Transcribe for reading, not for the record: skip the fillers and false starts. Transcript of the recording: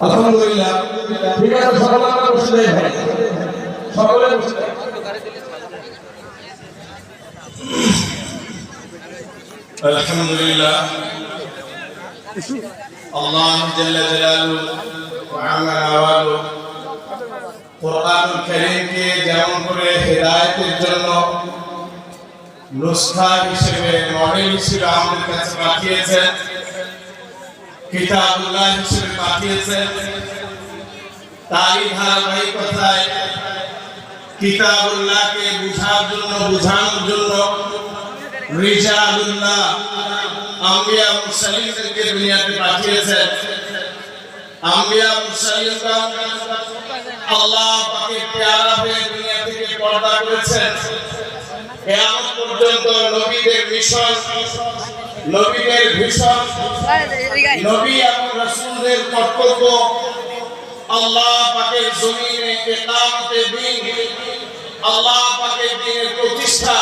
আলহামদুলিল্লাহ। ঠিক আছে, সকলে আমরা বসে যাই ভাই, সকলে বসে যাই। আলহামদুলিল্লাহ, আল্লাহ জাল্লা জালালুহু ওয়া আলা আওয়ালুহু কুরআনুল কারীমকে যেমন করে হেদায়েতের জন্য নুসখা হিসেবে, মডেল হিসেবে আমাদের কাছে পাঠিয়েছেন, কিতাবুল্লাহ হিসেবে পাঠিয়েছেন, তারই ধারাবাহিকতায় কিতাবুল্লাহকে বুঝানোর জন্য রিজালুল্লাহ আম্বিয়া মুরসালিনদেরকে দুনিয়াতে পাঠিয়েছেন। আম্বিয়া মুরসালিনরা আল্লাহ পাকের পেয়ারা হয়ে দুনিয়া থেকে পর্দা করেছেন। কিয়ামত পর্যন্ত নবীদের মিশন, নবীদের ভিশন, নবী এবং রাসূলদের কর্তব্য আল্লাহ পাকের জমিনে কিয়ামতের দিন আল্লাহ পাকের দ্বীনের প্রতিষ্ঠা